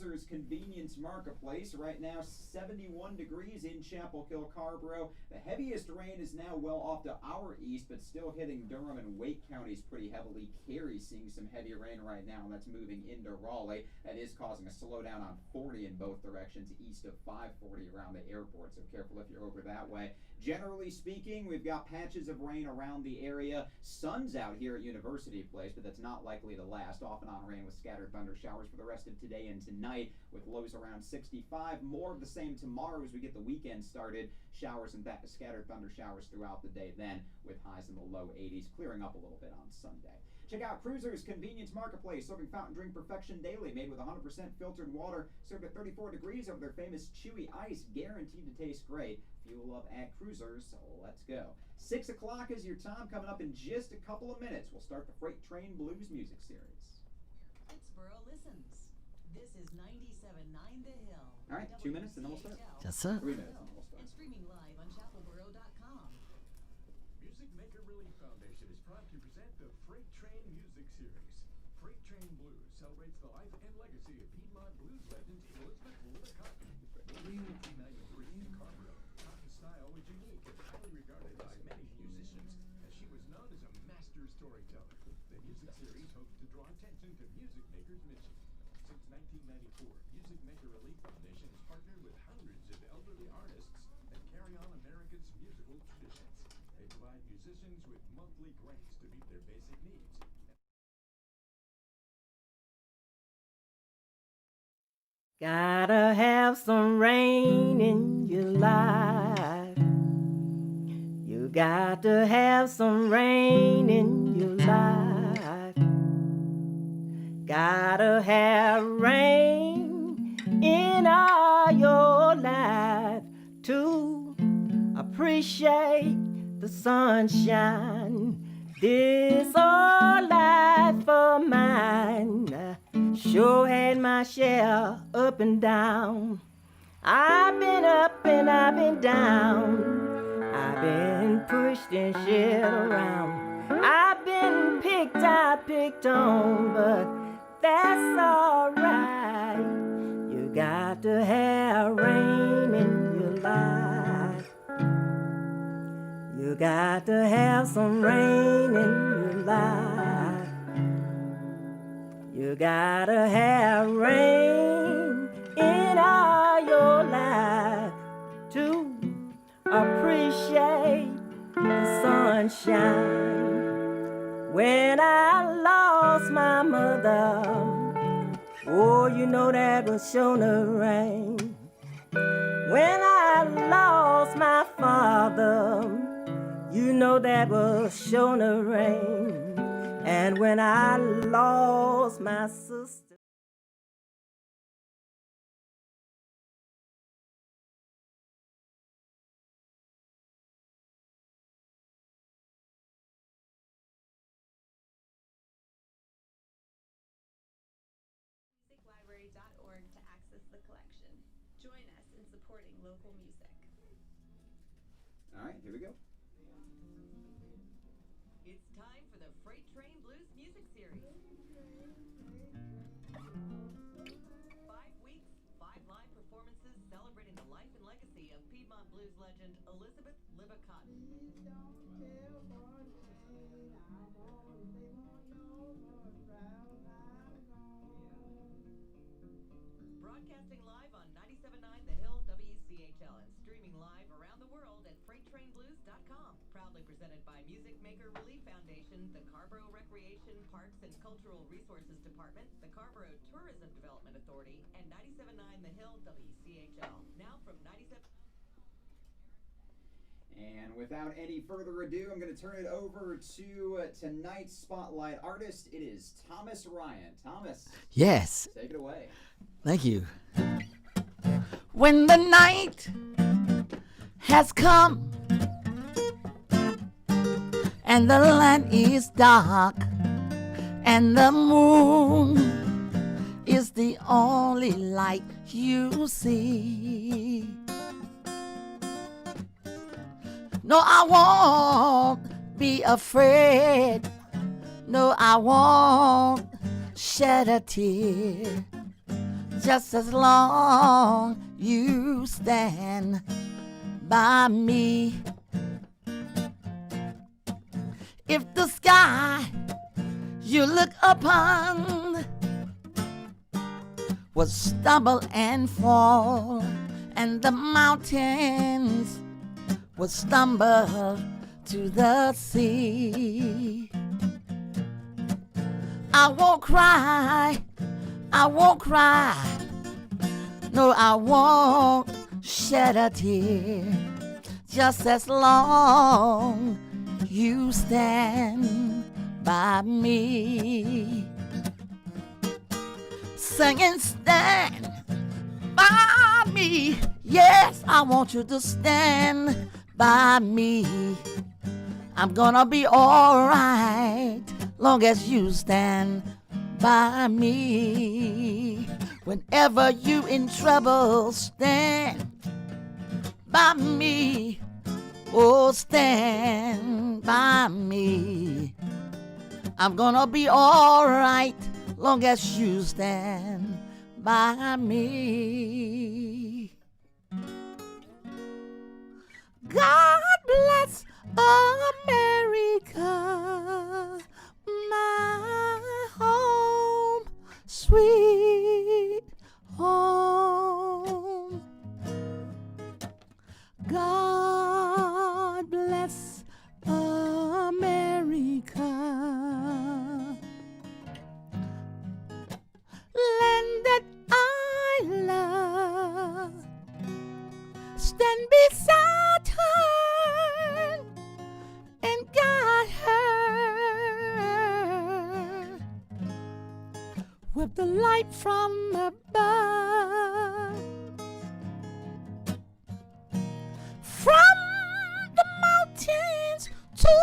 Cruisers Convenience Marketplace. Right now, 71 degrees in Chapel Hill, Carrboro. The heaviest rain is now well off to our east, but still hitting Durham and Wake counties pretty heavily. Cary seeing some heavy rain right now, and that's moving into Raleigh. That is causing a slowdown on 40 in both directions, east of 540 around the airport, so careful if you're over that way. Generally speaking, we've got patches of rain around the area. Sun's out here at University Place, but that's not likely to last. Off and on rain with scattered thunder showers for the rest of today and tonight, with lows around 65. More of the same tomorrow as we get the weekend started. Showers and scattered thunder showers throughout the day then, with highs in the low 80s, clearing up a little bit on Sunday. Check out Cruisers Convenience Marketplace, serving fountain drink perfection daily, made with 100% filtered water, served at 34 degrees over their famous chewy ice, guaranteed to taste great. Fuel up at Cruisers, so let's go. 6 o'clock is your time. Coming up in just a couple of minutes, we'll start the Freight Train Blues music series. Pittsboro listens. This is 97.9 The Hill. All right, 2 minutes and then we'll start. Yes, sir. 3 minutes and then we'll start. And streaming live on chapelboro.com. Music Maker Relief Foundation is proud to present the Freight Train Music Series. Freight Train Blues celebrates the life and legacy of Piedmont blues legend Elizabeth Libba Cotten. Born in 1893 in Carrboro, Cotten's style was unique and highly regarded by many musicians, as she was known as a master storyteller. The music series hopes to draw attention to Music Maker's mission. Since 1994, Music Maker Relief Foundation has partnered with hundreds of elderly artists that carry on America's musical traditions. They provide musicians with monthly grants to meet their basic needs. Gotta have some rain in your life. You got to have some rain in your life. Gotta have rain in all your life to appreciate the sunshine. This old life of mine sure had my share up and down. I've been up and I've been down. I've been pushed and shared around. I've been picked out, picked on, but that's alright. You got to have rain in your life. You got to have some rain in your life. You gotta have rain in all your life to appreciate the sunshine. When I lost my mother, oh, you know that was sure to rain. When I lost my father, you know that was sure to rain. And when I lost my sister, musiclibrary.org to access the collection. Join us in supporting local music. All right, here we go. It's time for the Freight Train Blues music series. 5 weeks, 5 live performances celebrating the life and legacy of Piedmont blues legend Elizabeth Libba Cotten. Broadcasting live on 97.9 The Hill WCHL and streaming live around the world at freighttrainblues.com. Proudly presented by Music Maker Relief Foundation, the Carrboro Recreation, Parks and Cultural Resources Department, the Carrboro Tourism Development Authority, and 97.9 The Hill WCHL. Now from 97. And without any further ado, I'm going to turn it over to tonight's spotlight artist. It is Thomas Rhyant. Thomas. yes, Take it away. thank you. When the night has come and the land is dark and the moon is the only light you see. No, I won't be afraid. No, I won't shed a tear. just as long you stand by me. If the sky you look upon would stumble and fall, and the mountains would stumble to the sea, I won't cry, I won't cry, no, I won't shed a tear, just as long you stand by me. Singing, stand by me. Yes, I want you to stand by me. I'm gonna be alright long as you stand by me. Whenever you in trouble, stand by me. Oh, stand by me. I'm gonna be alright long as you stand by me. God bless America, my home, sweet home. God bless America, land that I love. Stand beside her and guide her with the light from above. From the mountains to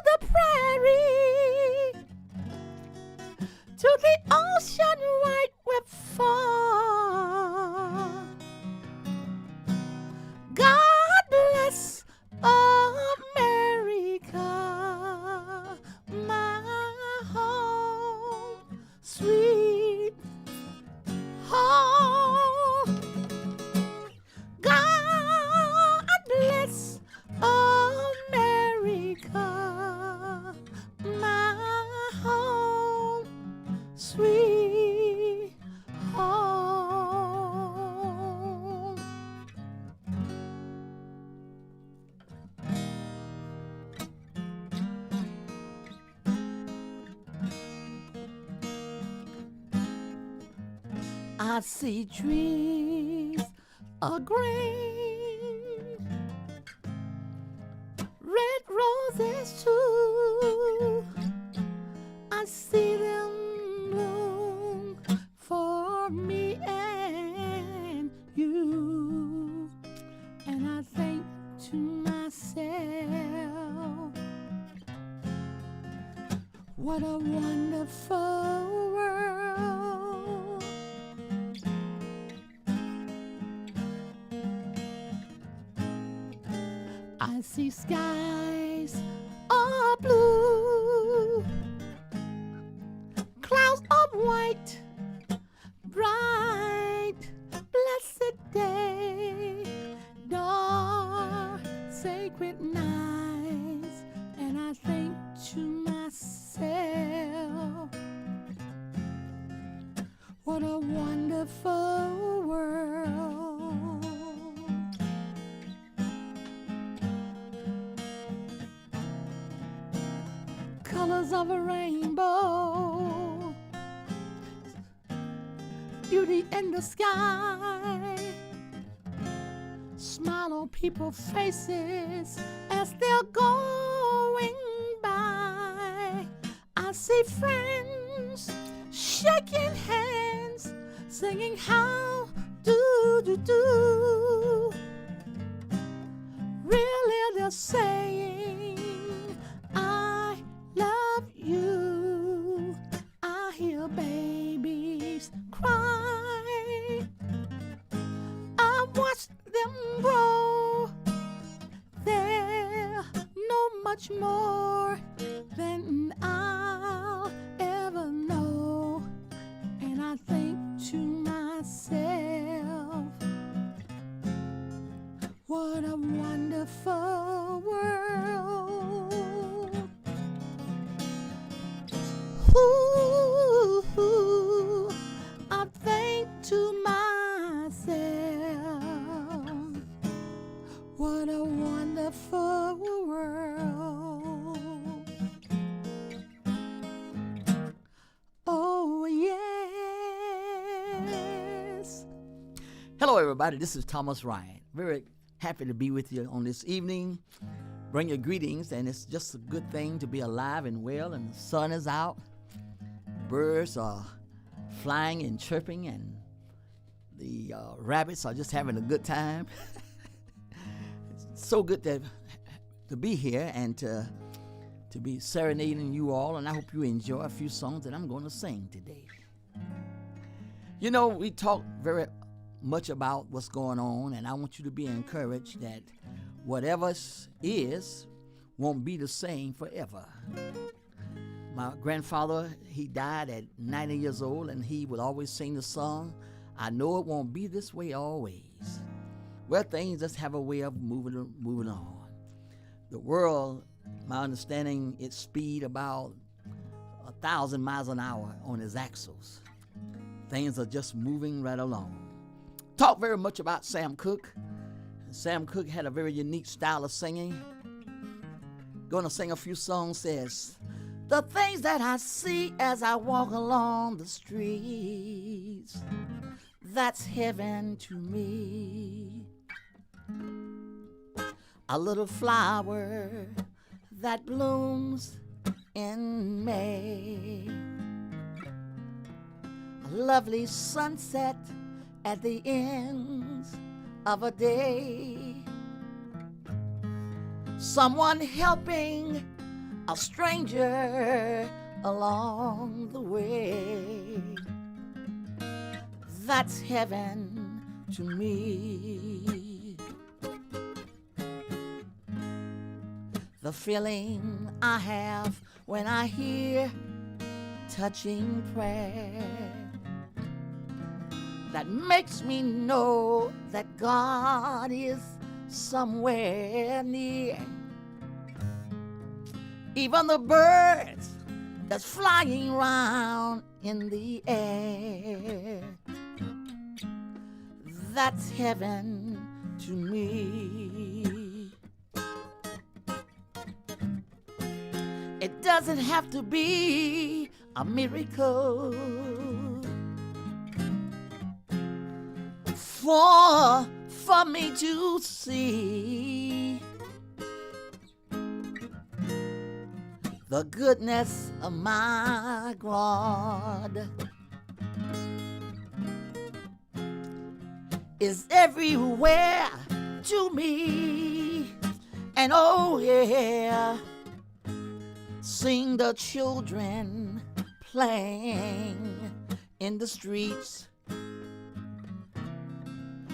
the prairie, to the ocean right where far. God bless America, my home, sweet home. God bless America, my home, sweet home. I see trees of green, red roses too. I see them bloom for me and you, and I think to myself, what a wonderful world. I see skies are blue, clouds of white, bright, blessed day, dark, sacred nights, and I think to myself, what a wonderful world. Colors of a rainbow, beauty in the sky, smile on people's faces as they're going by. I see friends shaking hands, singing how do do do. Really they're saying, I love you. I hear babies cry. I watch them grow. They're no much more than I'll ever know. And I think to myself, Hello, everybody. This is Thomas Rhyant. Very happy to be with you on this evening. Bring your greetings, and it's just a good thing to be alive and well, and the sun is out. Birds are flying and chirping, and the rabbits are just having a good time. It's so good to be here and to be serenading you all, and I hope you enjoy a few songs that I'm going to sing today. You know, we talk very much about what's going on, and I want you to be encouraged that whatever is won't be the same forever. My grandfather, he died at 90 years old, and he would always sing the song, I know it won't be this way always. Well, things just have a way of moving on. The world, my understanding, its speed about 1,000 miles an hour on its axles. Things are just moving right along. Talk very much about Sam Cooke. Sam Cooke had a very unique style of singing. Going to sing a few songs. Says, the things that I see as I walk along the streets, that's heaven to me. A little flower that blooms in May, a lovely sunset at the end of a day, someone helping a stranger along the way, that's heaven to me. The feeling I have when I hear touching prayer, that makes me know that God is somewhere near. Even the birds that's flying round in the air, that's heaven to me. It doesn't have to be a miracle for me to see the goodness of my God is everywhere to me. And oh yeah, sing the children playing in the streets,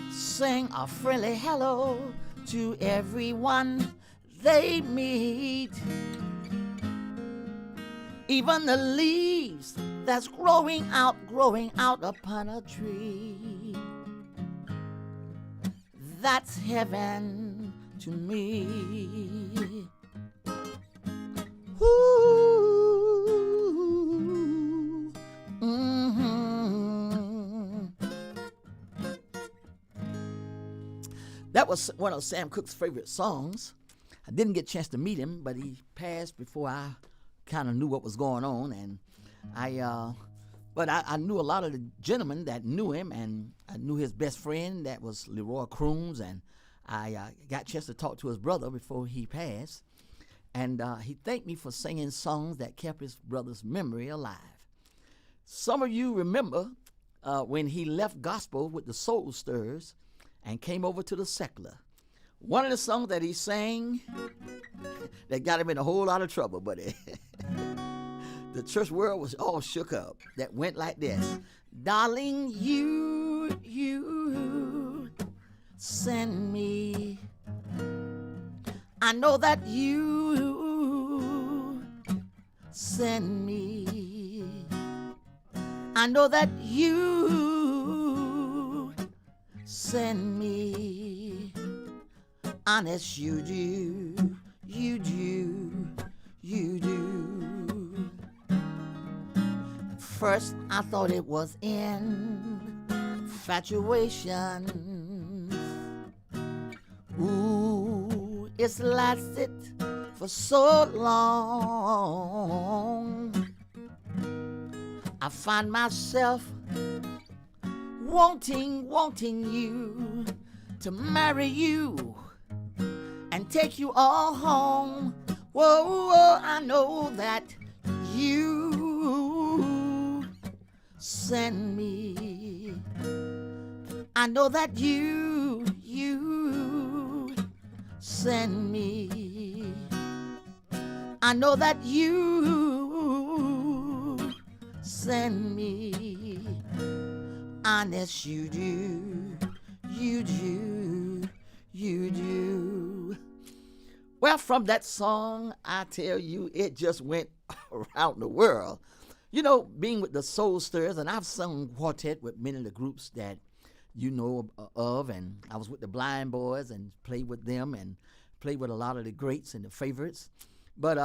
sing a friendly hello to everyone they meet. Even the leaves that's growing out upon a tree, that's heaven to me. Ooh, That was one of Sam Cooke's favorite songs. I didn't get a chance to meet him, but he passed before I kind of knew what was going on, and I knew a lot of the gentlemen that knew him, and I knew his best friend that was Leroy Crooms, and I got a chance to talk to his brother before he passed, and he thanked me for singing songs that kept his brother's memory alive. Some of you remember when he left gospel with the Soul Stirrers and came over to the secular. One of the songs that he sang that got him in a whole lot of trouble, but the church world was all shook up. That went like this. Darling, you send me. I know that you send me. I know that you send me. Honest, you do, you do, you do. First, I thought it was infatuation. Ooh, it's lasted for so long. I find myself wanting you to marry you and take you all home. Whoa, I know that you send me. I know that you send me. I know that you send me. Honest, you do, you do, you do. Well, from that song, I tell you, it just went around the world. You know, being with the Soul Stirrers, and I've sung quartet with many of the groups that you know of, and I was with the Blind Boys and played with them and played with a lot of the greats and the favorites. But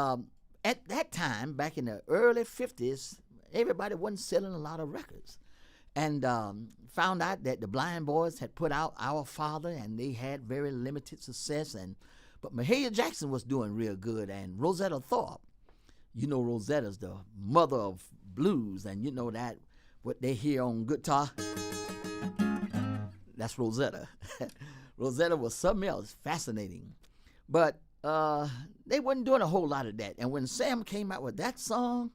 at that time, back in the early 50s, everybody wasn't selling a lot of records. And found out that the Blind Boys had put out Our Father, and they had very limited success. But Mahalia Jackson was doing real good, and Rosetta Tharpe. You know Rosetta's the mother of blues, and you know that what they hear on guitar, that's Rosetta. Rosetta was something else, fascinating. But they wasn't doing a whole lot of that. And when Sam came out with that song,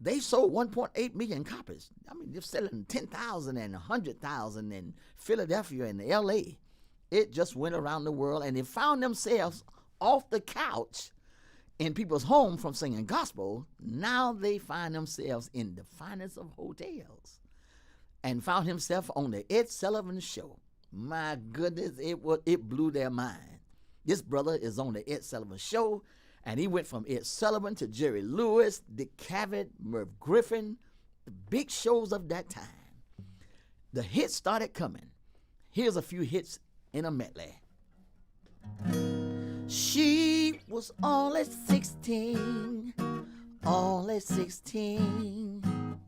they sold 1.8 million copies. I mean, they're selling 10,000 and 100,000 in Philadelphia and L.A. It just went around the world, and they found themselves off the couch in people's home from singing gospel. Now they find themselves in the finest of hotels, and found himself on the Ed Sullivan Show. My goodness, it blew their mind. This brother is on the Ed Sullivan Show, and he went from Ed Sullivan to Jerry Lewis, Dick Cavett, Merv Griffin, the big shows of that time. The hits started coming. Here's a few hits in a medley. She was only 16, only 16.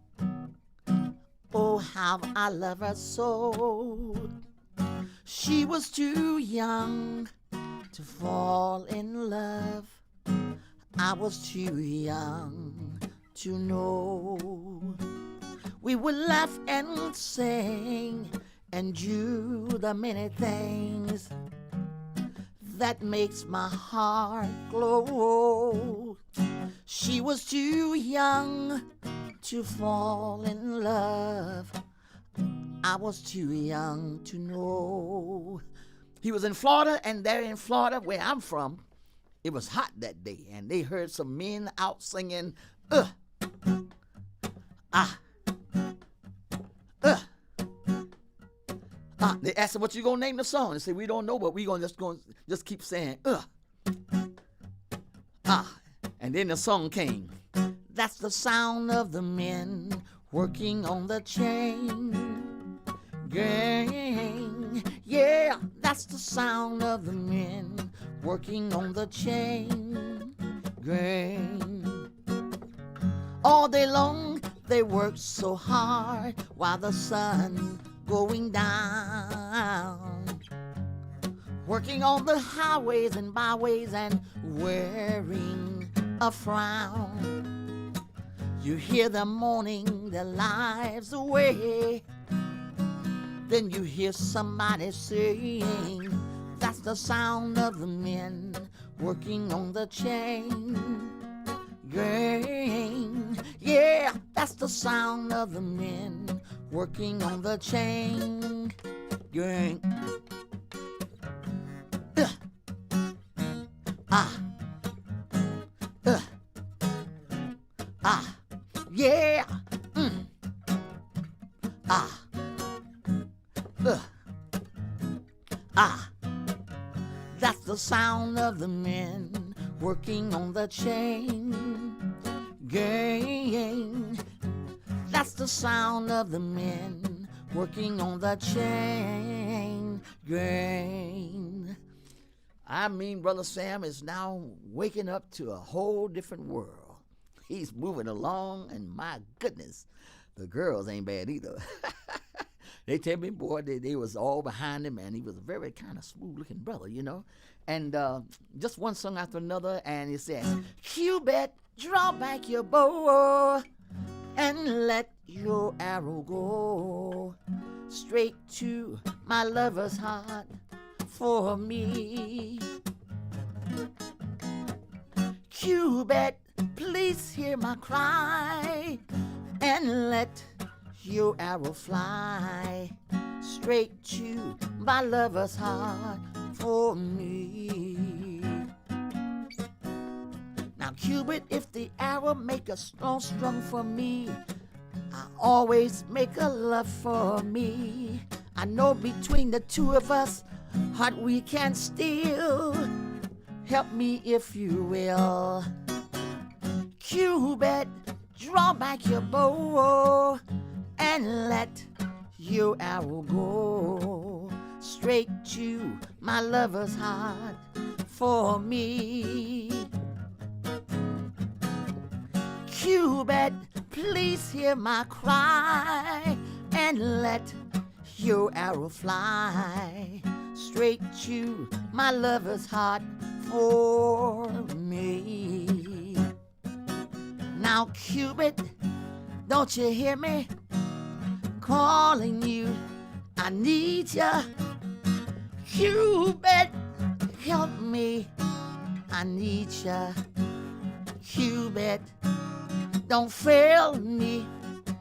Oh, how I love her so. She was too young to fall in love. I was too young to know. We would laugh and sing and do the many things that makes my heart glow. She was too young to fall in love. I was too young to know. He was in Florida, and there in Florida, where I'm from, it was hot that day, and they heard some men out singing, They asked him, what you gonna name the song? They said, we don't know, but we gonna just keep saying, And then the song came. That's the sound of the men working on the chain gang. Yeah, that's the sound of the men working on the chain gang. All day long they work so hard while the sun going down, working on the highways and byways and wearing a frown. You hear them mourning their lives away. Then you hear somebody saying, that's the sound of the men working on the chain gang. Yeah, that's the sound of the men working on the chain gang. Yeah. That's the sound of the men working on the chain gang. That's the sound of the men working on the chain gang. I mean, Brother Sam is now waking up to a whole different world. He's moving along, and my goodness, the girls ain't bad either. They tell me, boy, they was all behind him, and he was a very kind of smooth-looking brother, you know. And just one song after another, and it says, Cupid, draw back your bow and let your arrow go. straight to my lover's heart for me. Cupid, please hear my cry and let your arrow fly straight to my lover's heart for me. Now, Cupid, if the arrow make a strong for me, I always make a love for me. I know between the two of us, heart we can steal. Help me if you will. Cupid, draw back your bow and let your arrow go straight to my lover's heart for me. Cupid, please hear my cry and let your arrow fly straight to my lover's heart for me. Now, Cupid, don't you hear me calling you? I need ya. Cupid, help me. I need ya. Cupid, don't fail me.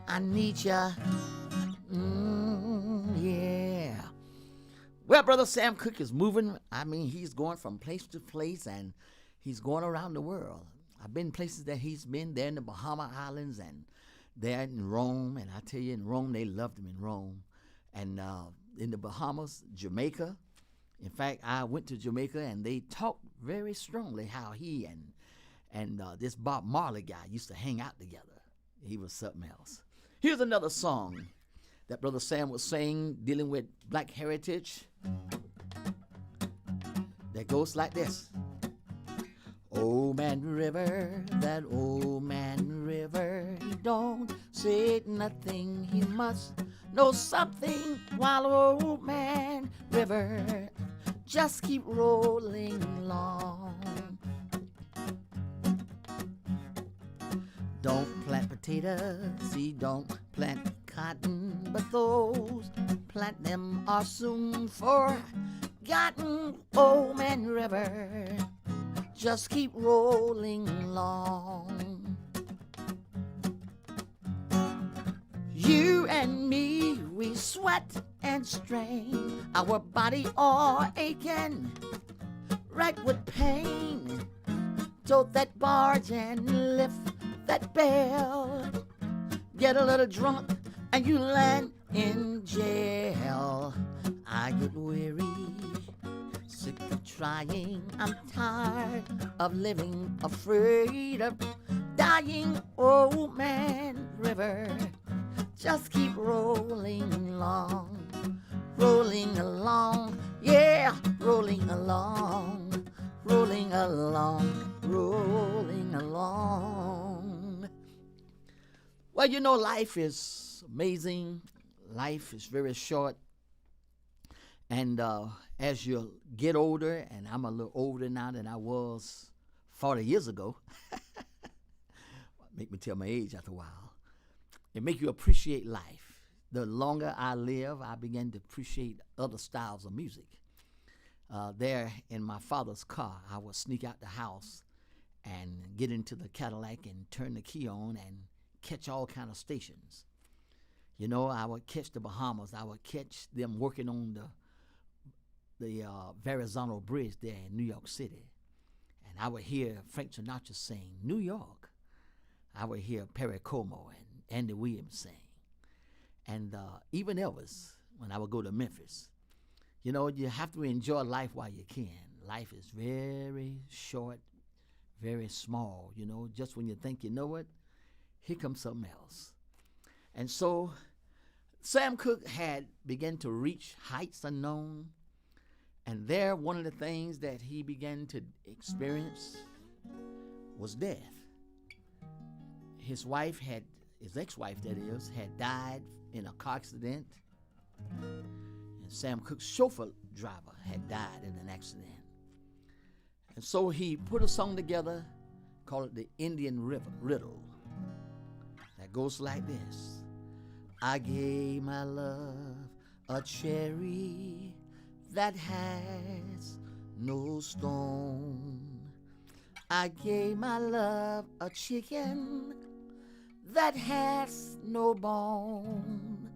I need ya. Yeah. Well, Brother Sam Cooke is moving. I mean, he's going from place to place, and he's going around the world. I've been places that he's been, there in the Bahama Islands and there in Rome. And I tell you, in Rome, they loved him in Rome. And in the Bahamas, Jamaica. In fact, I went to Jamaica, and they talked very strongly how he and this Bob Marley guy used to hang out together. He was something else. Here's another song that Brother Sam was saying, dealing with black heritage, that goes like this. Old Man River, that old man river, he don't say nothing, he must know something, while old man river just keep rolling along. Don't plant potatoes, he don't plant cotton, but those plant them are soon forgotten. Old Man River just keep rolling along. You and me, we sweat and strain, our body all aching, right with pain. Tote that barge and lift that bell, get a little drunk and you land in jail. I get weary, sick of trying, I'm tired of living, afraid of dying. Old Man River just keep rolling along, rolling along, yeah, rolling along, rolling along, rolling along. Well, you know, life is amazing. Life is very short. And as you get older, and I'm a little older now than I was 40 years ago, make me tell my age after a while, it make you appreciate life. The longer I live, I begin to appreciate other styles of music. There in my father's car, I would sneak out the house and get into the Cadillac and turn the key on and catch all kind of stations. You know, I would catch the Bahamas. I would catch them working on the Verrazano Bridge there in New York City. And I would hear Frank Sinatra sing New York. I would hear Perry Como and Andy Williams sing. And even Elvis, when I would go to Memphis. You know, you have to enjoy life while you can. Life is very short, very small. You know, just when you think you know it, here comes something else. And so Sam Cooke had begun to reach heights unknown. And there, one of the things that he began to experience was death. His wife had, his ex-wife that is, had died in a car accident. And Sam Cooke's chauffeur driver had died in an accident. And so he put a song together, called it the Indian River Riddle. That goes like this. I gave my love a cherry that has no stone. I gave my love a chicken that has no bone.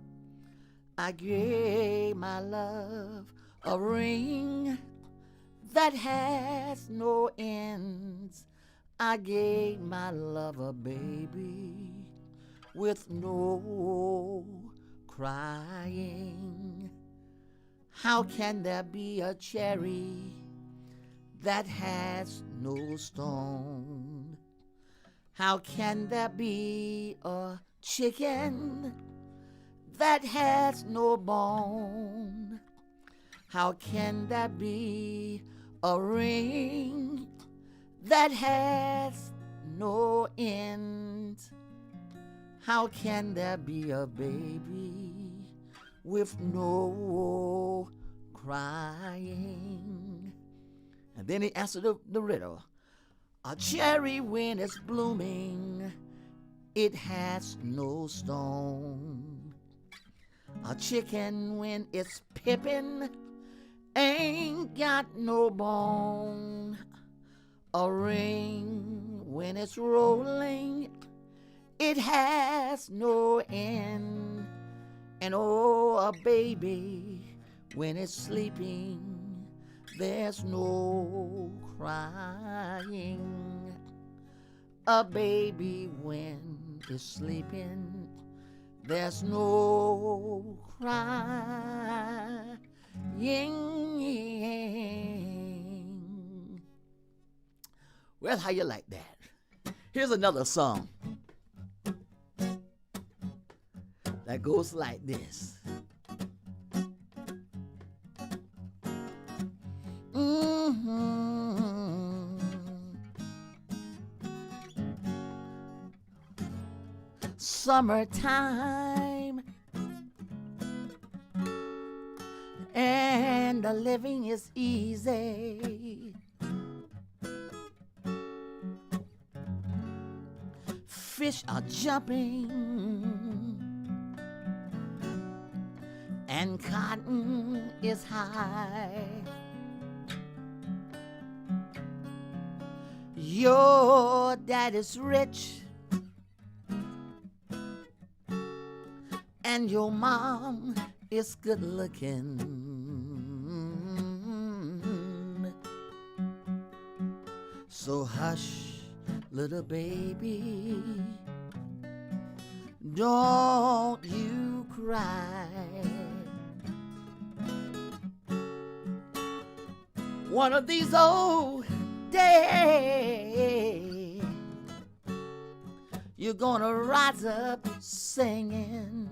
I gave my love a ring that has no ends. I gave my love a baby with no crying. How can there be a cherry that has no stone? How can there be a chicken that has no bone? How can there be a ring that has no end? How can there be a baby with no crying? And then he answered the riddle. A cherry when it's blooming, it has no stone. A chicken when it's pippin' ain't got no bone. A ring when it's rolling, it has no end. And oh, a baby when it's sleeping, there's no crying. A baby when it's sleeping, there's no crying. Well, how you like that? Here's another song that goes like this. Summertime and the living is easy. Fish are jumping and cotton is high. Your daddy's rich and your mom is good looking. So hush, little baby, don't you cry. One of these old days, you're gonna rise up singing.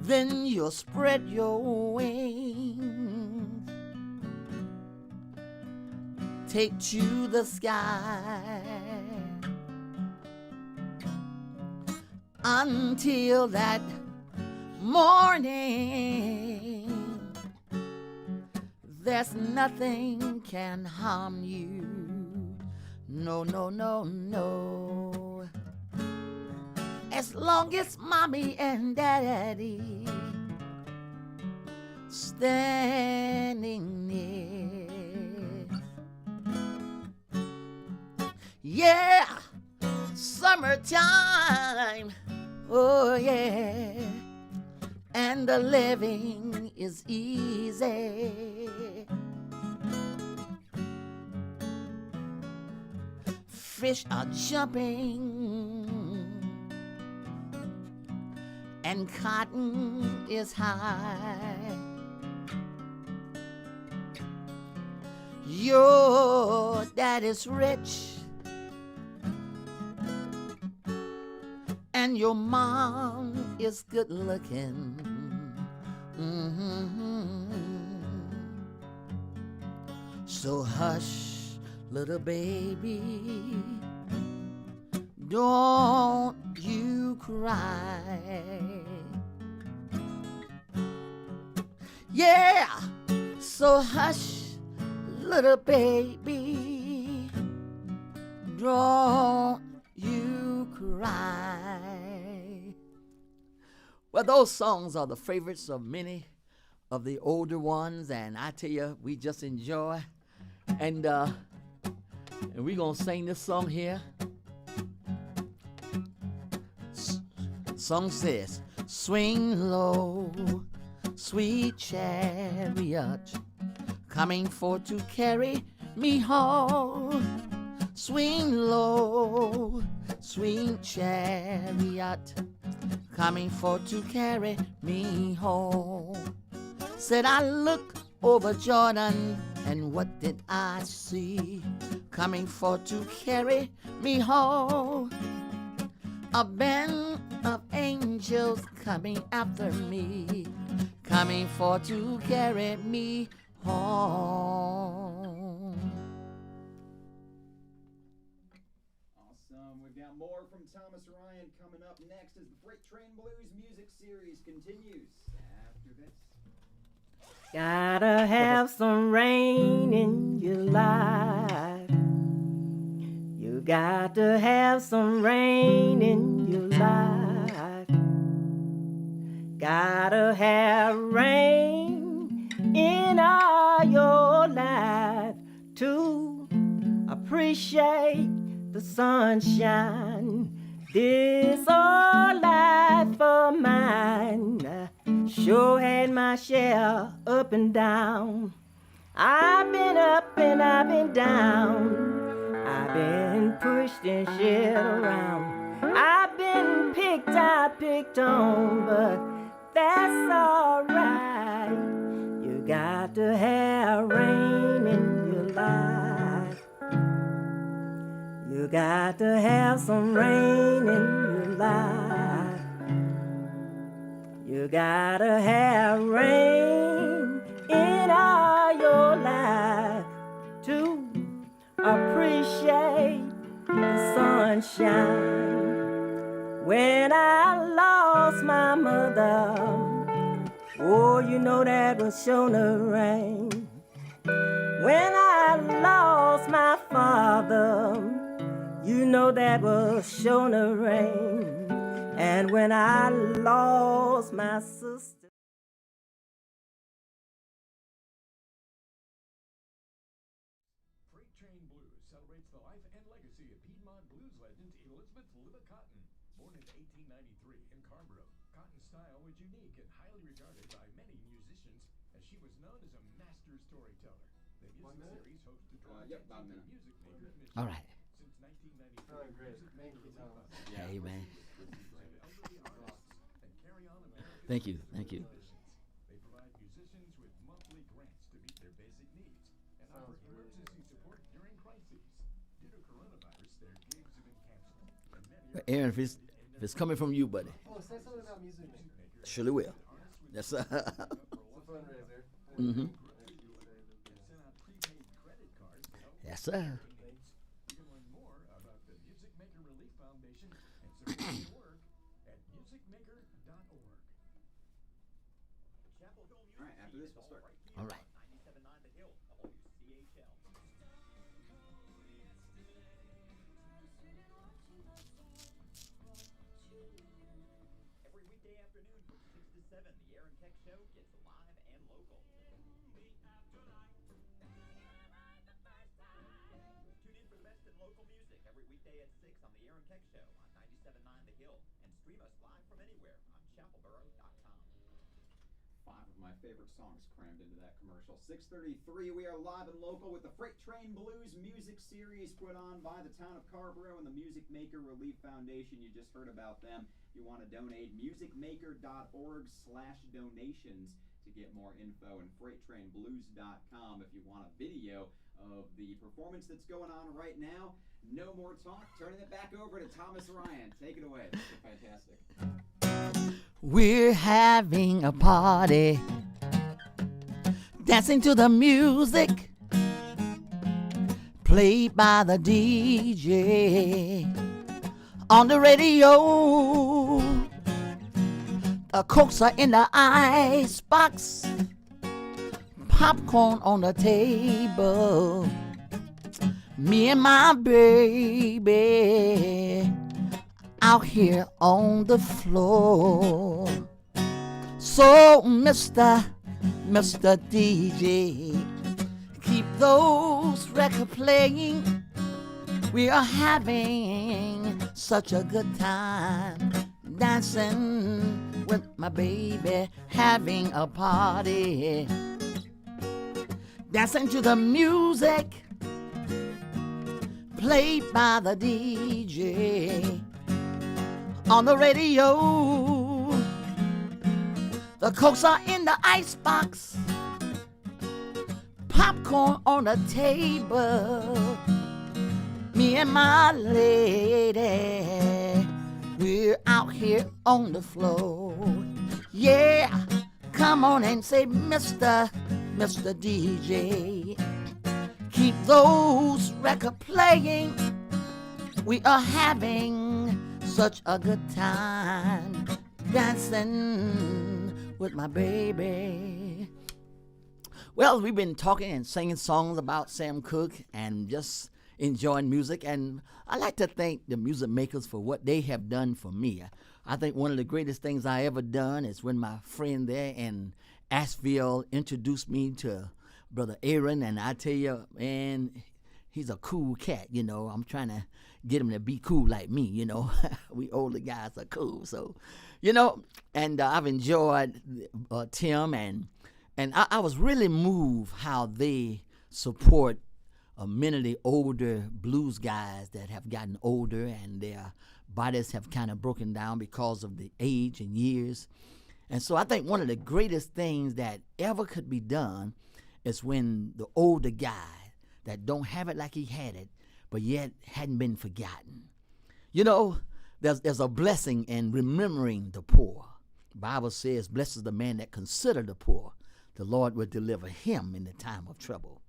Then you'll spread your wings, take to the sky, until that morning. There's nothing can harm you. No, no, no, no. As long as mommy and daddy standing near. Yeah, summertime. Oh yeah, and the living is easy. Fish are jumping and cotton is high. Your daddy's rich and your mom is good looking. So hush, little baby, don't you cry. Yeah, so hush, little baby, don't you cry. Well, those songs are the favorites of many of the older ones, and I tell you, we just enjoy. And we're going to sing this song here. Song says, swing low, sweet chariot, coming for to carry me home. Swing low, sweet chariot, coming for to carry me home. Said I look over Jordan, and what did I see? Coming for to carry me home. A band of angels coming after me, coming for to carry me home. Awesome. We've got more from Thomas Rhyant coming up next as the Freight Train Blues music series continues after this. Gotta have some rain in your life. You got to have some rain in your life. Gotta have rain in all your life to appreciate the sunshine. This old life of mine sure had my share up and down. I've been up and I've been down. I've been pushed and shared around. I've been picked out, picked on, but that's alright. You got to have rain in your life. You got to have some rain in your life. You gotta have rain in all your life to appreciate the sunshine. When I lost my mother, oh, you know that was sure no rain. When I lost my father, you know that was sure no rain. And when I lost my sister. Freight Train Blues celebrates the life and legacy of Piedmont blues legend Elizabeth Libba Cotten. Born in 1893 in Carrboro, Cotten's style was unique and highly regarded by many musicians, as she was known as a master storyteller. The music series hopes to draw attention to music maker mission. All right. Since 1993, Oh, great. Thank you, Thomas. Hey, man. Thank you. Thank you. They provide musicians with monthly grants to meet their basic needs and offer emergency support during crises. Due to coronavirus, their gigs have been canceled. And many Aaron, if it's coming from you, buddy, Oh, say something about Music Maker. surely will. That's It's a fundraiser. mm-hmm. send out prepaid credit cards to help Yes, sir. inmates. You can learn more about the Music Maker Relief Foundation and support their work at musicmaker.org. All right, after this, we'll start. All right. 97.9 The Hill, WCHL. Every weekday afternoon from 6 to 7, the Aaron Keck Show gets live and local. Tune in for the best in local music every weekday at 6 on the Aaron Keck Show on 97.9 The Hill, and stream us live from anywhere on chapelboro.com. 5 of my favorite songs crammed into that commercial. 6:33, we are live and local with the Freight Train Blues music series put on by the town of Carrboro and the Music Maker Relief Foundation. You just heard about them. If you want to donate, musicmaker.org/donations to get more info, and freighttrainblues.com if you want a video of the performance that's going on right now. No more talk. Turning it back over to Thomas Rhyant. Take it away. This is fantastic. We're having a party, dancing to the music played by the DJ on the radio. The cokes are in the ice box, popcorn on the table. Me and my baby out here on the floor. So, Mr. DJ, keep those records playing. We are having such a good time dancing with my baby, having a party. Dancing to the music played by the DJ on the radio. The cokes are in the icebox, popcorn on the table. Me and my lady, we're out here on the floor. Yeah, come on and say, Mr. DJ, keep those records playing. We are having such a good time dancing with my baby. Well, we've been talking and singing songs about Sam Cooke and just enjoying music, and I like to thank the music makers for what they have done for me. I think one of the greatest things I ever done is when my friend there in Asheville introduced me to Brother Aaron, and I tell you, man, he's a cool cat, you know. I'm trying to get him to be cool like me, you know. We older guys are cool, so, you know, and I've enjoyed Tim, and I was really moved how they support many of the older blues guys that have gotten older and their bodies have kind of broken down because of the age and years. And so I think one of the greatest things that ever could be done is when the older guy that don't have it like he had it, but yet hadn't been forgotten. You know, there's a blessing in remembering the poor. The Bible says, blessed is the man that consider the poor. The Lord will deliver him in the time of trouble.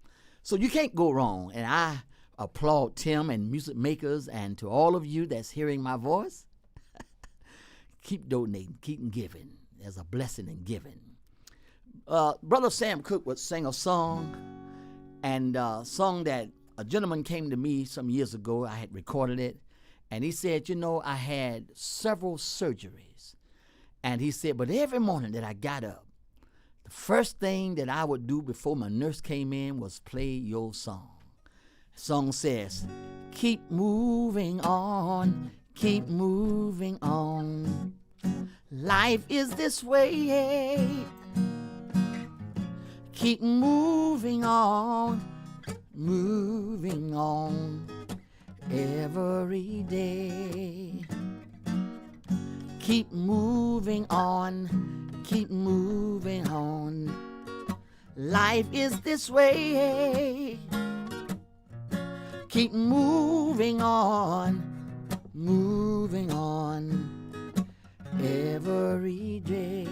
So you can't go wrong. And I applaud Tim and music makers, and to all of you that's hearing my voice, keep donating, keep giving. There's a blessing in giving. Brother Sam Cooke would sing a song, and a song that a gentleman came to me some years ago. I had recorded it, and he said, you know, I had several surgeries. And he said, but every morning that I got up, the first thing that I would do before my nurse came in was play your song. The song says, keep moving on, keep moving on. Life is this way. Keep moving on every day. Keep moving on. Life is this way. Keep moving on every day.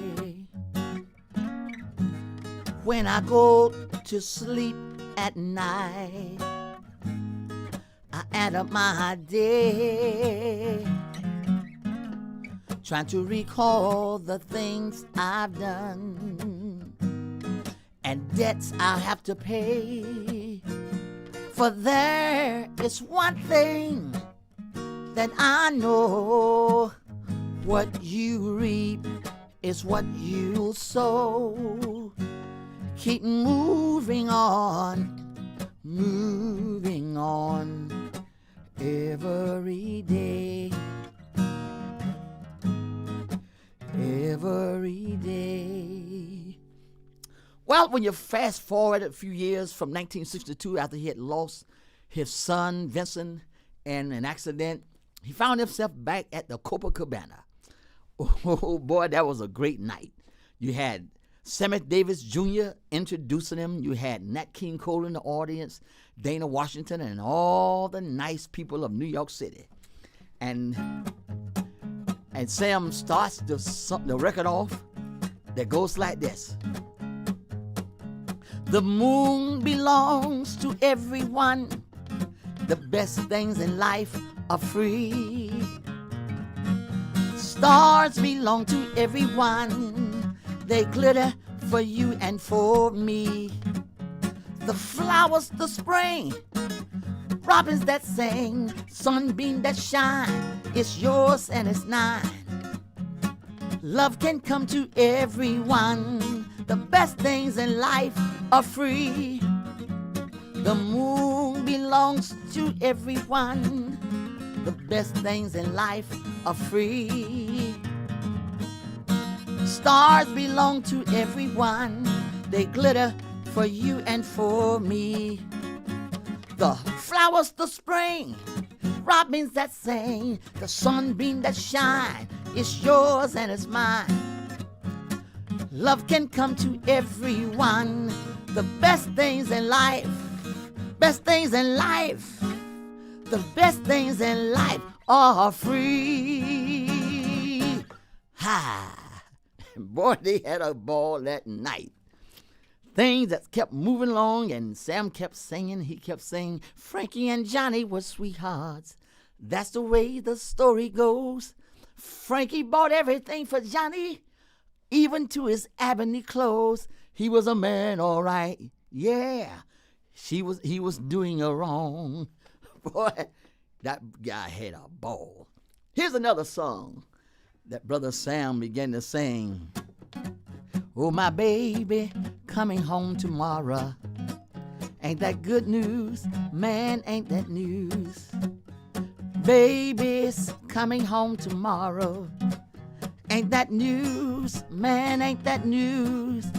When I go to sleep at night, I add up my day, trying to recall the things I've done and debts I'll have to pay. For there is one thing that I know, what you reap is what you'll sow. Keep moving on every day. Every day. Well, when you fast forward a few years from 1962, after he had lost his son, Vincent, in an accident, he found himself back at the Copacabana. Oh, boy, that was a great night. You had Sammy Davis Jr. introducing him. You had Nat King Cole in the audience, Dana Washington, and all the nice people of New York City. And Sam starts the record off that goes like this. The moon belongs to everyone. The best things in life are free. Stars belong to everyone. They glitter for you and for me. The flowers, the spring, robins that sing, sunbeam that shine, it's yours and it's mine. Love can come to everyone. The best things in life are free. The moon belongs to everyone. The best things in life are free. Stars belong to everyone. They glitter for you and for me. The flowers, the spring, robins that sing, the sunbeam that shine, it's yours and it's mine. Love can come to everyone. The best things in life, best things in life, the best things in life are free. Ha! Boy, they had a ball that night. Things that kept moving along, and Sam kept singing. He kept saying, Frankie and Johnny were sweethearts. That's the way the story goes. Frankie bought everything for Johnny, even to his ebony clothes. He was a man, all right. Yeah, he was doing her wrong. Boy, that guy had a ball. Here's another song that Brother Sam began to sing. Oh, my baby coming home tomorrow. Ain't that good news? Man, ain't that news? Baby's coming home tomorrow. Ain't that news? Man, ain't that news?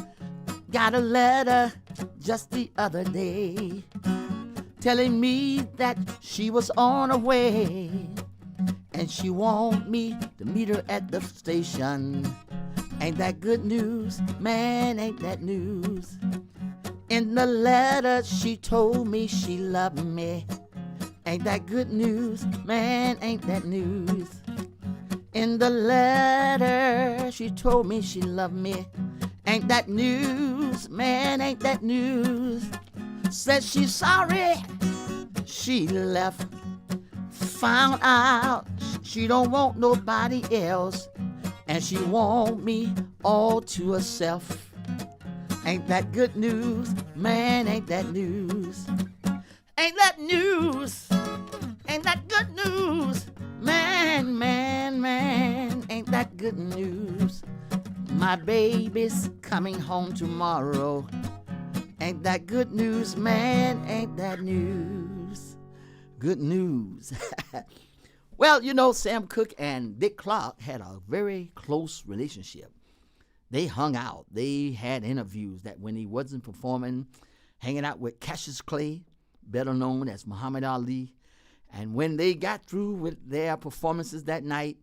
Got a letter just the other day telling me that she was on her way, and she want me to meet her at the station. Ain't that good news? Man, ain't that news? In the letter she told me she loved me. Ain't that good news? Man, ain't that news? In the letter she told me she loved me. Ain't that news? Man, ain't that news? Said she's sorry she left. Found out she don't want nobody else, and she want me all to herself. Ain't that good news? Man, ain't that news? Ain't that news? Ain't that good news? Man, man, man, ain't that good news? My baby's coming home tomorrow. Ain't that good news? Man, ain't that news? Good news. Well, you know, Sam Cooke and Dick Clark had a very close relationship. They hung out. They had interviews that when he wasn't performing, hanging out with Cassius Clay, better known as Muhammad Ali. And when they got through with their performances that night,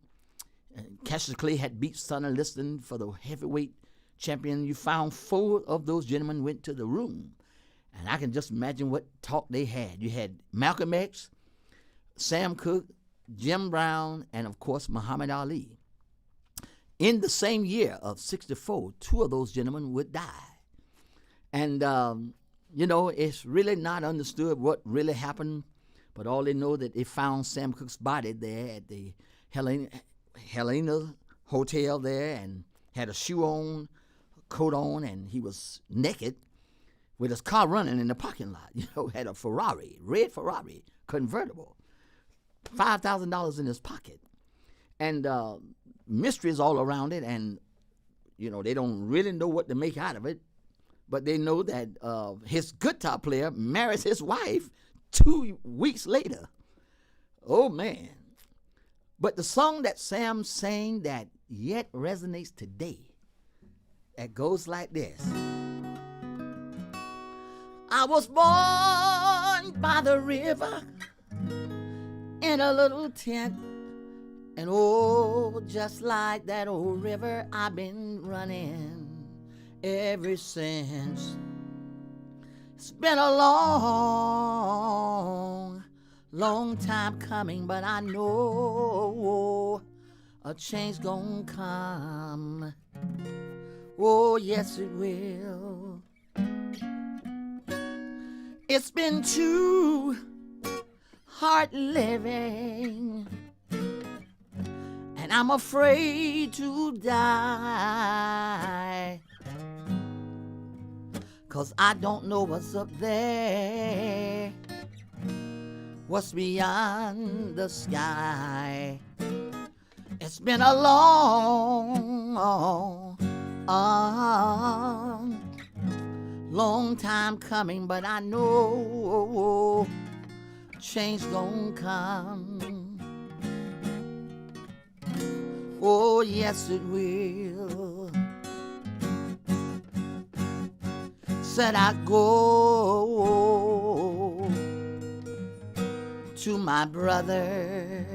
Cassius Clay had beat Sonny Liston for the heavyweight champion. You found 4 of those gentlemen went to the room. And I can just imagine what talk they had. You had Malcolm X, Sam Cooke, Jim Brown, and of course Muhammad Ali. In the same year of 64, 2 of those gentlemen would die. And, you know, it's really not understood what really happened, but all they know that they found Sam Cooke's body there at the Helena Hotel there, and had a shoe on, a coat on, and he was naked with his car running in the parking lot. You know, had a Ferrari, red Ferrari, convertible, $5,000 in his pocket. And mysteries all around it, and, you know, they don't really know what to make out of it, but they know that his guitar player marries his wife 2 weeks later. Oh, man. But the song that Sam sang that yet resonates today, it goes like this. I was born by the river in a little tent, and oh, just like that old river, I've been running ever since. It's been a long time coming, but I know a change gonna come. Oh, yes, it will. It's been too hard living, and I'm afraid to die, 'cause I don't know what's up there, what's beyond the sky. It's been a long long time coming, but I know change gon' come. Oh, yes, it will. Said I go to my brother.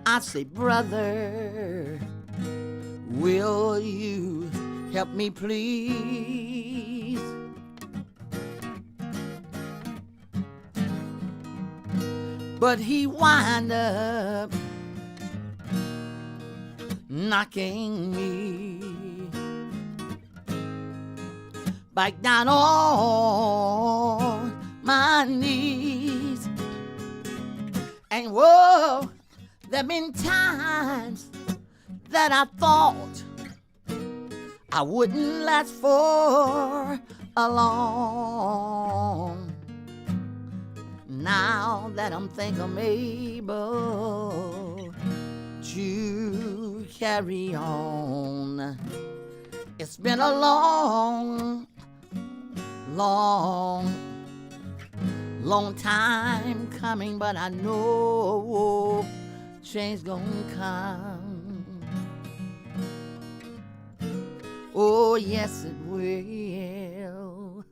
I say, brother, will you help me, please? But he wind up knocking me back down on my knees. And whoa, there been times that I thought I wouldn't last for a long. Now that I'm think I'm able to carry on. It's been a long time coming, but I know change gonna come. Oh, yes, it will.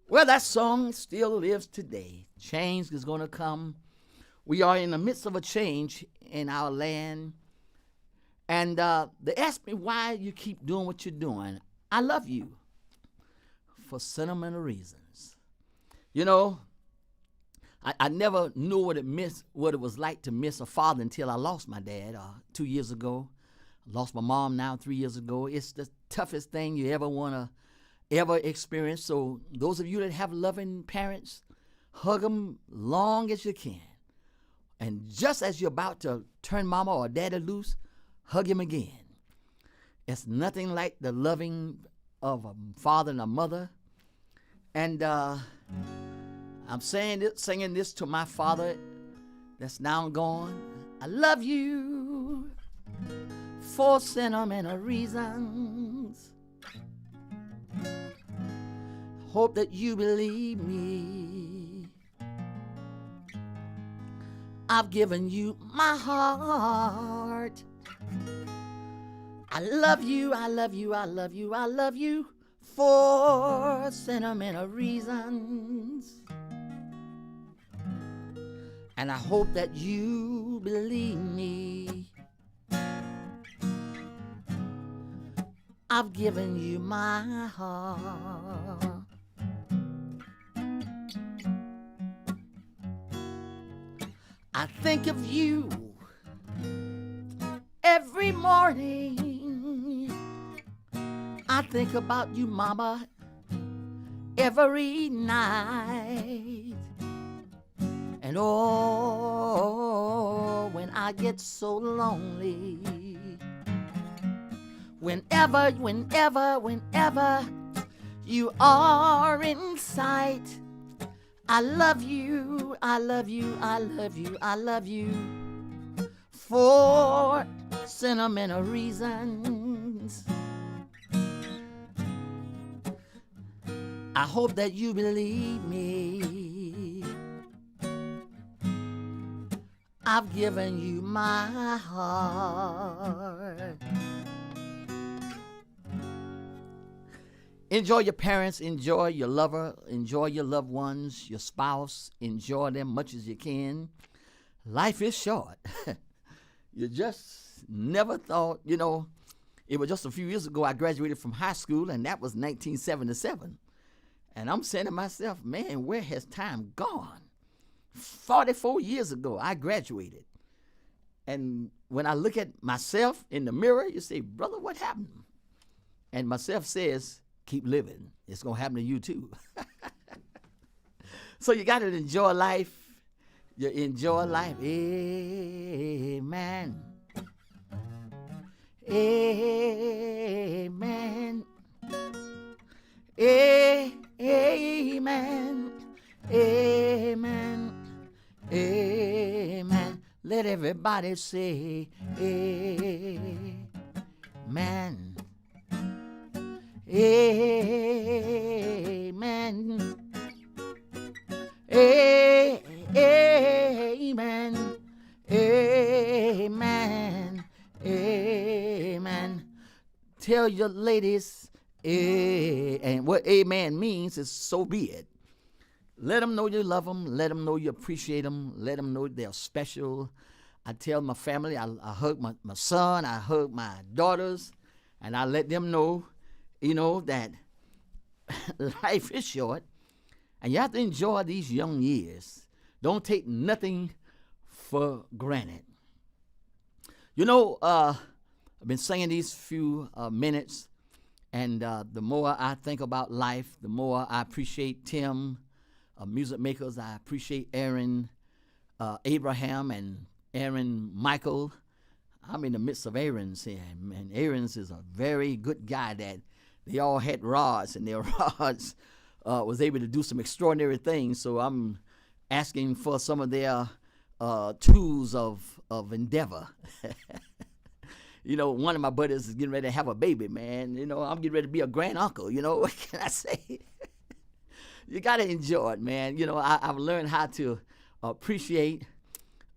Well, that song still lives today. Change is gonna come. We are in the midst of a change in our land. And they ask me why you keep doing what you're doing. I love you for sentimental reasons. You know, I never knew what it was like to miss a father until I lost my dad 2 years ago. I lost my mom now 3 years ago. It's the toughest thing you ever want to experience. So those of you that have loving parents, hug them long as you can. And just as you're about to turn mama or daddy loose, hug him again. It's nothing like the loving of a father and a mother. And I'm singing this to my father that's now gone. I love you for sentimental reasons. Hope that you believe me. I've given you my heart. I love you, I love you, I love you, I love you for sentimental reasons. And I hope that you believe me. I've given you my heart. I think of you every morning. I think about you, mama, every night. And oh, when I get so lonely, whenever you are in sight, I love you, I love you, I love you, I love you for sentimental reasons. I hope that you believe me. I've given you my heart. Enjoy your parents, enjoy your lover, enjoy your loved ones, your spouse, enjoy them much as you can. Life is short. You just never thought, it was just a few years ago I graduated from high school, and that was 1977. And I'm saying to myself, man, where has time gone? 44 years ago, I graduated. And when I look at myself in the mirror, you say, brother, what happened? And myself says, keep living. It's going to happen to you too. So you got to enjoy life. You enjoy life. Amen. Amen. Amen. Amen. Amen. Let everybody say amen. Amen. Amen. Amen. Amen. Tell your ladies, and what amen means is so be it. Let them know you love them. Let them know you appreciate them. Let them know they're special. I tell my family, I hug my son, I hug my daughters, and I let them know, that life is short, and you have to enjoy these young years. Don't take nothing for granted. I've been singing these few minutes, and the more I think about life, the more I appreciate Tim, music makers. I appreciate Aaron, Abraham, and Aaron Michael. I'm in the midst of Aaron's here, and Aaron's is a very good guy that they all had rods, and their rods was able to do some extraordinary things. So I'm asking for some of their tools of endeavor. One of my buddies is getting ready to have a baby, man. I'm getting ready to be a grand uncle. What can I say? You got to enjoy it, man. I've learned how to appreciate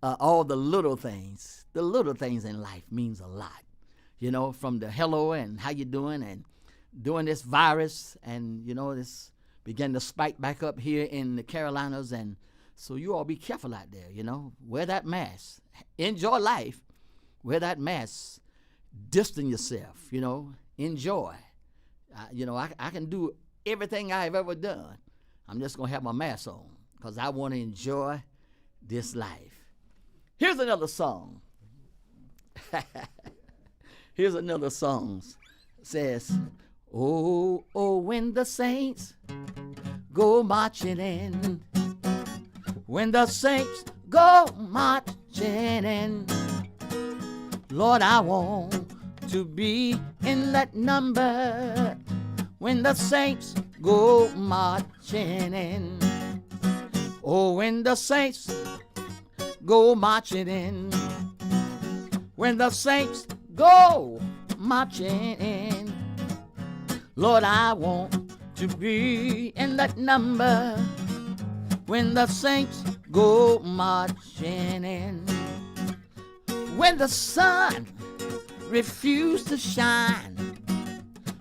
all the little things. The little things in life means a lot. From the hello and how you doing, and during this virus, and this began to spike back up here in the Carolinas, and so you all be careful out there. Wear that mask, enjoy life, wear that mask, distance yourself. Enjoy. I can do everything I've ever done. I'm just gonna have my mask on because I want to enjoy this life. Here's another song. Here's another song. It says, oh, oh, when the saints go marching in, when the saints go marching in, Lord, I want to be in that number when the saints go marching in. Oh, when the saints go marching in, when the saints go marching in, Lord, I want to be in that number when the saints go marching in. When the sun refused to shine,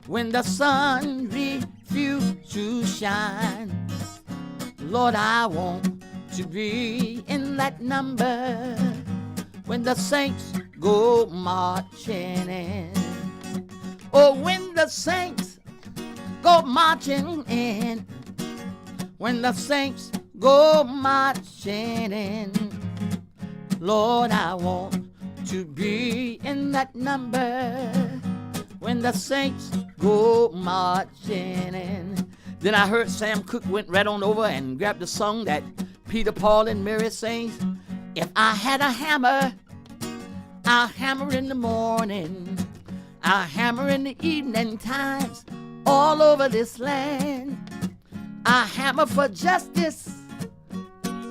when the sun refused to shine, Lord, I want to be in that number when the saints go marching in. Oh, when the saints go marching in, when the saints go marching in, Lord, I want to be in that number when the saints go marching in. Then I heard Sam Cooke went right on over and grabbed the song that Peter, Paul, and Mary sings. If I had a hammer, I'll hammer in the morning, I'll hammer in the evening times all over this land. I'll hammer for justice,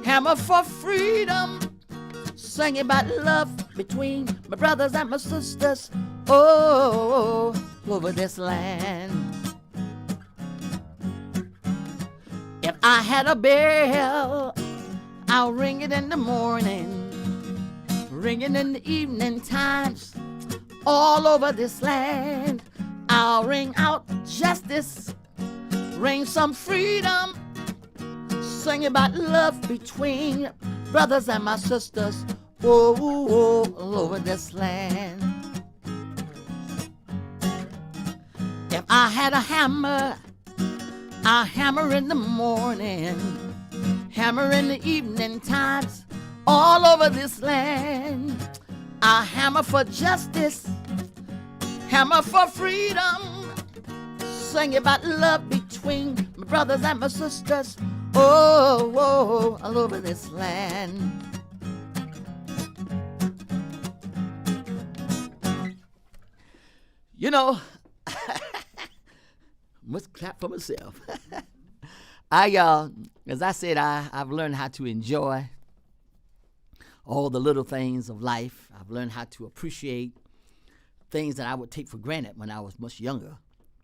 hammer for freedom, sing about love between my brothers and my sisters all over this land. If I had a bell, I'll ring it in the morning, ring it in the evening times all over this land. I'll ring out justice, ring some freedom, sing about love between brothers and my sisters all over this land. If I had a hammer, I'll hammer in the morning, hammer in the evening times all over this land. I'll hammer for justice, hammer for freedom, sing about love between my brothers and my sisters all over this land. Must clap for myself. As I said, I've learned how to enjoy all the little things of life. I've learned how to appreciate things that I would take for granted when I was much younger.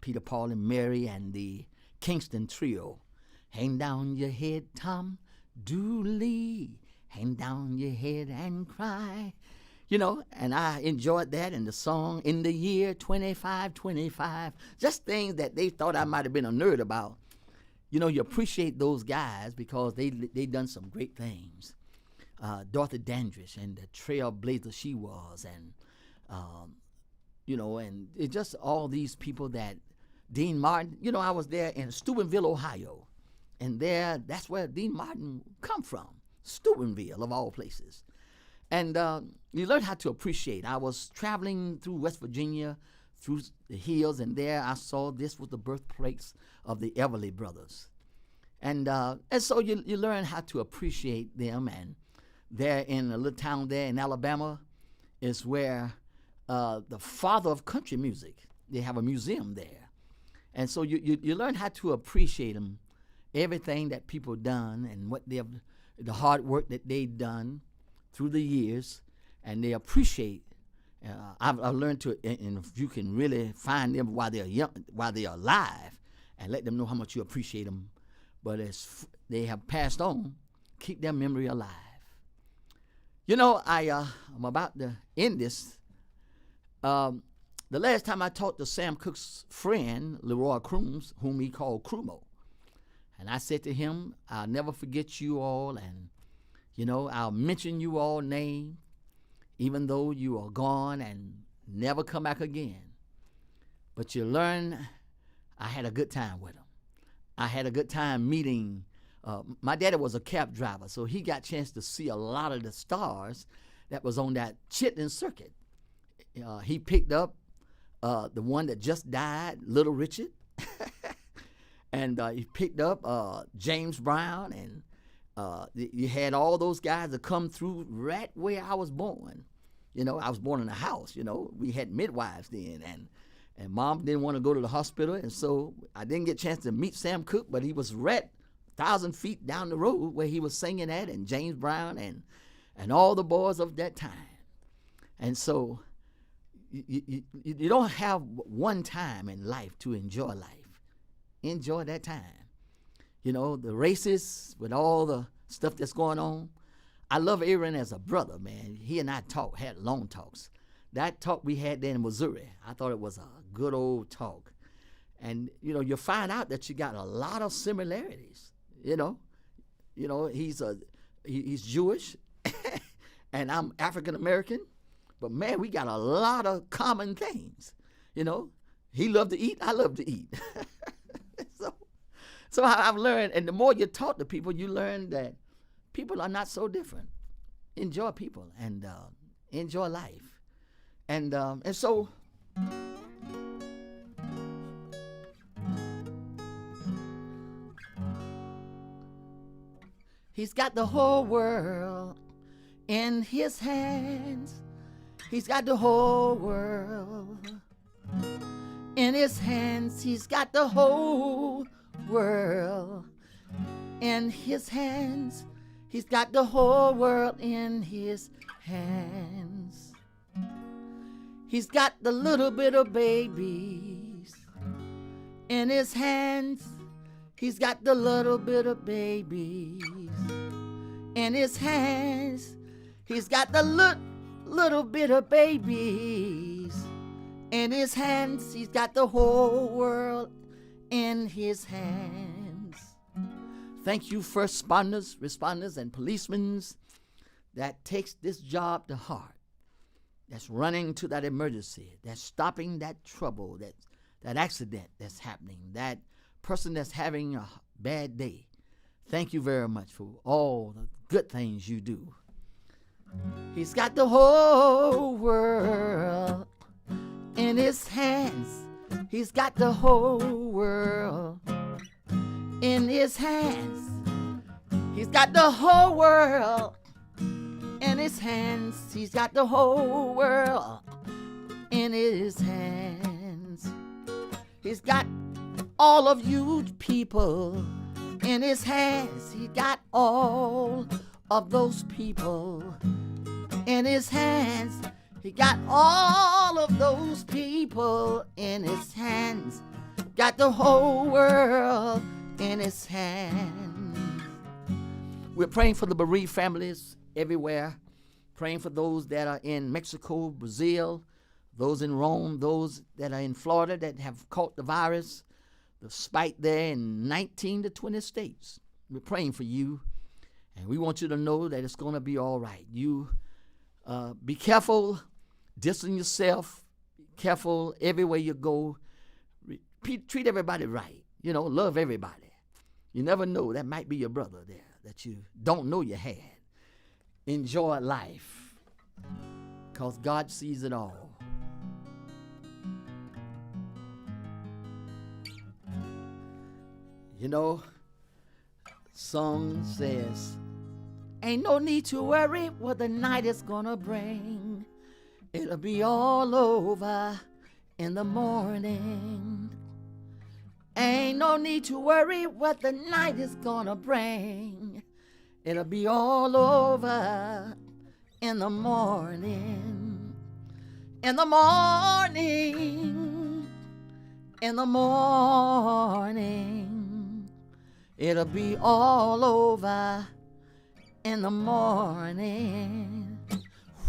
Peter, Paul, and Mary, and the Kingston Trio. Hang down your head, Tom Dooley. Hang down your head and cry. You know, and I enjoyed that, and the song In the Year 2525. Just things that they thought I might have been a nerd about. You know, you appreciate those guys because they done some great things. Dorothy Dandridge and the trailblazer she was, and you know, and it's just all these people that Dean Martin. You know, I was there in Steubenville, Ohio, and that's where Dean Martin come from, Steubenville of all places. And you learn how to appreciate. I was traveling through West Virginia, through the hills, and there I saw this was the birthplace of the Everly Brothers. And so you learn how to appreciate them. And there in a little town there in Alabama is where the father of country music, they have a museum there. And so you learn how to appreciate them, everything that people done and what the hard work that they done through the years, and they appreciate. I've learned to, and if you can really find them while they're young, while they're alive, and let them know how much you appreciate them. But as they have passed on, keep their memory alive. You know, I'm about to end this. The last time I talked to Sam Cooke's friend, Leroy Crooms, whom he called Crumo, and I said to him, I'll never forget you all, and you know, I'll mention you all name, even though you are gone and never come back again. But you learn, I had a good time with them. I had a good time meeting. My daddy was a cab driver, so he got a chance to see a lot of the stars that was on that Chitlin circuit. He picked up the one that just died, Little Richard, and he picked up James Brown, and you had all those guys that come through right where I was born. You know, I was born in a house. You know, we had midwives then, and Mom didn't want to go to the hospital, and so I didn't get a chance to meet Sam Cooke, but he was right 1,000 feet down the road where he was singing at, and James Brown and all the boys of that time. And so you don't have one time in life to enjoy life. Enjoy that time. You know, the races with all the stuff that's going on. I love Aaron as a brother, man. He and I had long talks. That talk we had there in Missouri, I thought it was a good old talk. And, you know, you find out that you got a lot of similarities, you know. He's Jewish, and I'm African-American. But, man, we got a lot of common things, you know. He loved to eat, I love to eat. So I've learned, and the more you talk to people, you learn that people are not so different. Enjoy people and enjoy life. And so he's got the whole world in his hands. He's got the whole world in his hands. He's got the whole world in his hands. He's got the whole world in his hands. He's got the little bit of babies in his hands. He's got the little bit of babies in his hands. He's got the little bit of babies in his hands. He's got the whole world in his hands. Thank you, first responders, and policemen that takes this job to heart. That's running to that emergency. That's stopping that trouble, that accident that's happening, that person that's having a bad day. Thank you very much for all the good things you do. He's got the whole world in his hands. He's got the whole world in his hands. He's got the whole world in his hands. He's got the whole world in his hands. He's got all of you people in his hands. He got all of those people in his hands. He got all of those people in his hands. got the whole world in his hands. We're praying for the bereaved families everywhere, praying for those that are in Mexico, Brazil, those in Rome, those that are in Florida that have caught the virus, the spike there in 19 to 20 states. We're praying for you, and we want you to know that it's going to be all right. You be careful, distance yourself, be careful everywhere you go. Treat everybody right. You know, love everybody. You never know, that might be your brother there that you don't know you had. Enjoy life, because God sees it all. You know, song says, ain't no need to worry what the night is gonna bring. It'll be all over in the morning. Ain't no need to worry what the night is gonna bring. It'll be all over in the morning. In the morning. In the morning. It'll be all over in the morning.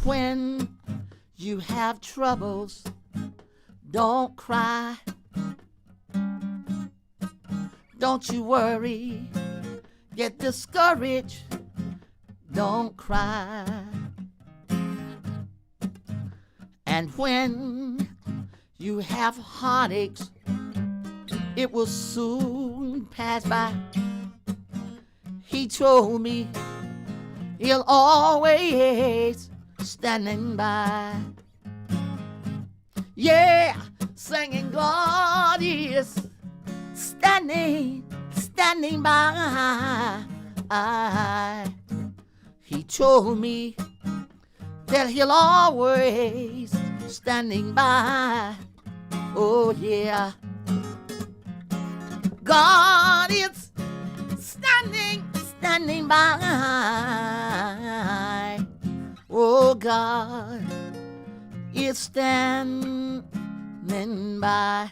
When you have troubles, don't cry. Don't you worry, get discouraged, don't cry. And when you have heartaches, it will soon pass by. He told me he'll always standing by. Yeah, singing God is standing by. He told me that he'll always standing by. Oh yeah, God is standing by. Oh, God is standing by.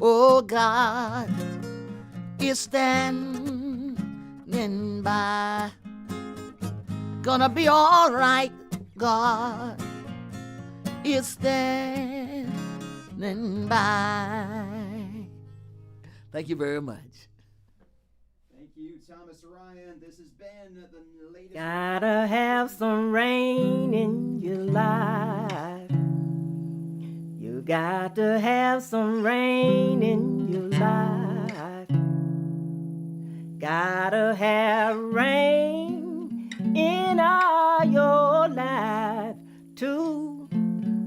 Oh, God is standing by. Gonna be all right. God is standing by. Thank you very much. Thank you, Thomas Ryan. This has been the latest. Gotta have some rain in your life. You got to have some rain in your life. Gotta have rain in all your life to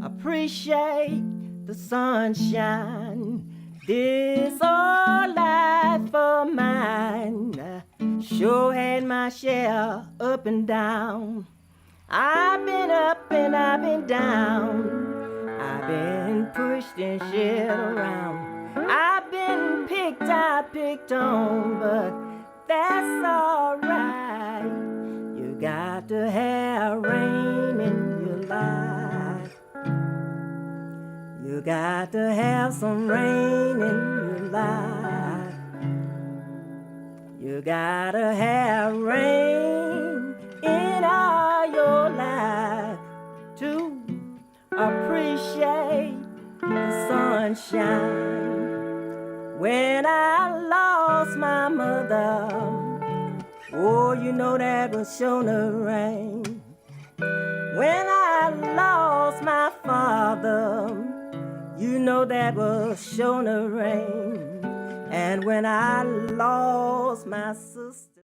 appreciate the sunshine. This old life of mine sure had my share up and down. I've been up and I've been down. I've been pushed and shared around. I've been picked out, picked on, but that's alright. You got to have rain in your life. You got to have some rain in your life. You gotta have rain in all your life to appreciate the sunshine. When I lost my mother, oh, you know that was sure to rain. When I lost my father, you know that was sure to rain. And when I lost my sister,